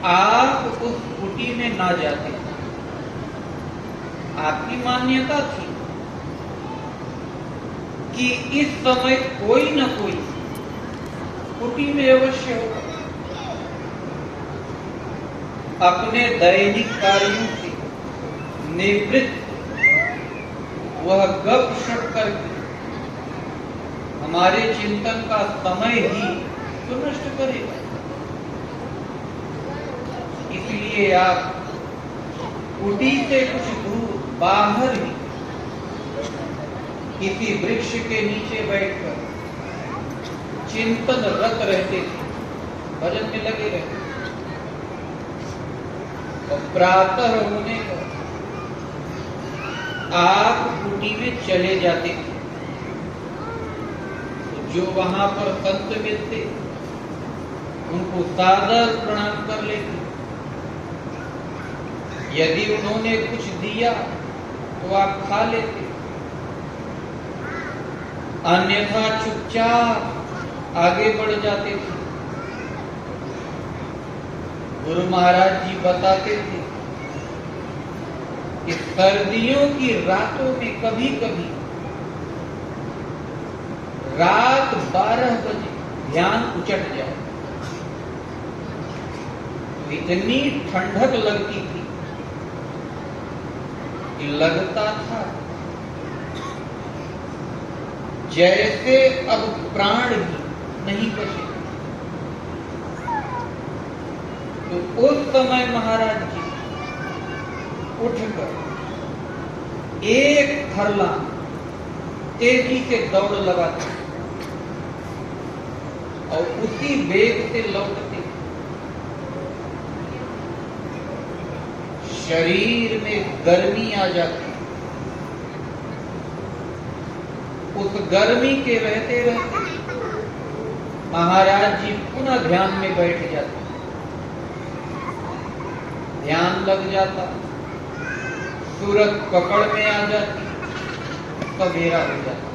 आप उस कुटी में ना जाते। आपकी मान्यता थी कि इस समय कोई न कोई कुटी में अवश्य होगा। अपने दैनिक कार्यों से निवृत्त वह गपशप करके हमारे चिंतन का समय ही तो नष्ट करेगा। इसलिए आप कुटी से कुछ दूर बाहर ही किसी वृक्ष के नीचे बैठकर चिंतन रत रहते थे, भजन में लगे रहते। और प्रातः होने पर आप कुटी में चले जाते थे। तो जो वहां पर संत मिलते उनको सादर प्रणाम कर लेते। यदि उन्होंने कुछ दिया तो आप खा लेते, अन्यथा चुपचाप आगे बढ़ जाते थे। गुरु महाराज जी बताते थे कि सर्दियों की रातों में कभी कभी रात 12 बजे ध्यान उचट जाए तो इतनी ठंडक लगती थी कि लगता था जैसे अब प्राण ही नहीं बचे। तो उस समय महाराज जी उठकर एक फरलांग तेजी से दौड़ लगाते और उसी वेग से लौटते। शरीर में गर्मी आ जाती, उस गर्मी के रहते रहते महाराज जी पुनः ध्यान में बैठ जाते। ध्यान लग जाता, सूरत पकड़ में आ जाती, सवेरा हो जाता।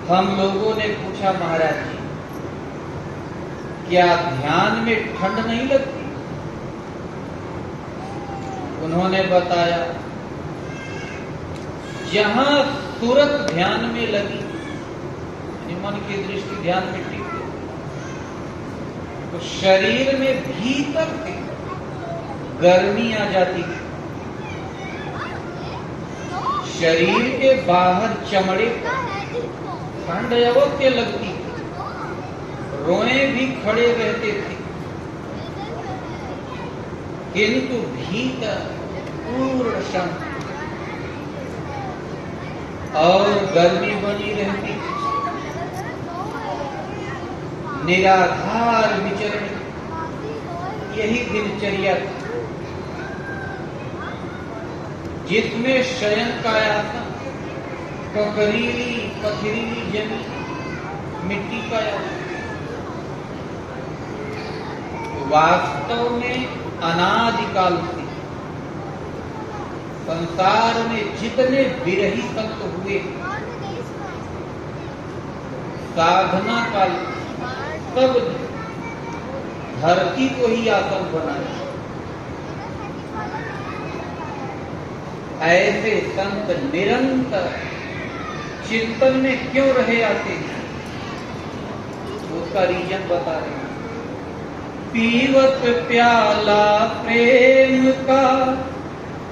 हम लोगों ने पूछा, महाराज जी क्या ध्यान में ठंड नहीं लगती? उन्होंने बताया, जहां सूरत ध्यान में लगी, मन की दृष्टि ध्यान में टिक गई, तो शरीर में भीतर से गर्मी आ जाती थी। शरीर के बाहर चमड़े पर ठंड अवश्य लगती थी, रोए भी खड़े रहते थे, किंतु भीतर पूर्ण शांति और गर्मी बनी रहती थी। निराधार विचरण, यही दिनचर्या थी, जिसमें शयन का आसन, ककरीली पथरीली जमीन, मिट्टी का आसन। वास्तव में अनादिकाल से संसार में जितने विरही संत हुए, साधना काल सब धरती को ही आसन बनाया। ऐसे संत निरंतर चिंतन में क्यों रहे आते हैं, उसका रीजन बता रहे हैं। पीवत प्याला प्रेम का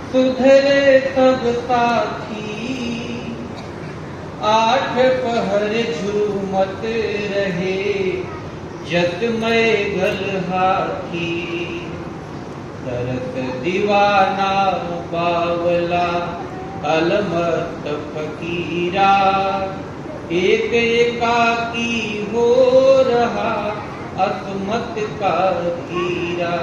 सुधरे सब साथी, आठ पहर झूमत रहे जतमय घल हाथी। तरस दीवाना बावला अलमस्त फकीरा, एक एकाकी हो रहा असमत का धीरा।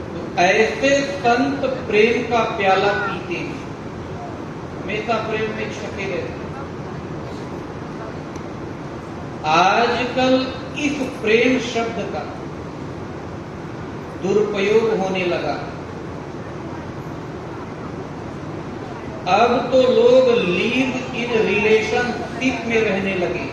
तो ऐसे संत प्रेम का प्याला पीते हैं, हमेशा प्रेम में छके रहते। आजकल इस प्रेम शब्द का दुरुपयोग होने लगा। अब तो लोग लिव इन रिलेशनशिप में रहने लगे।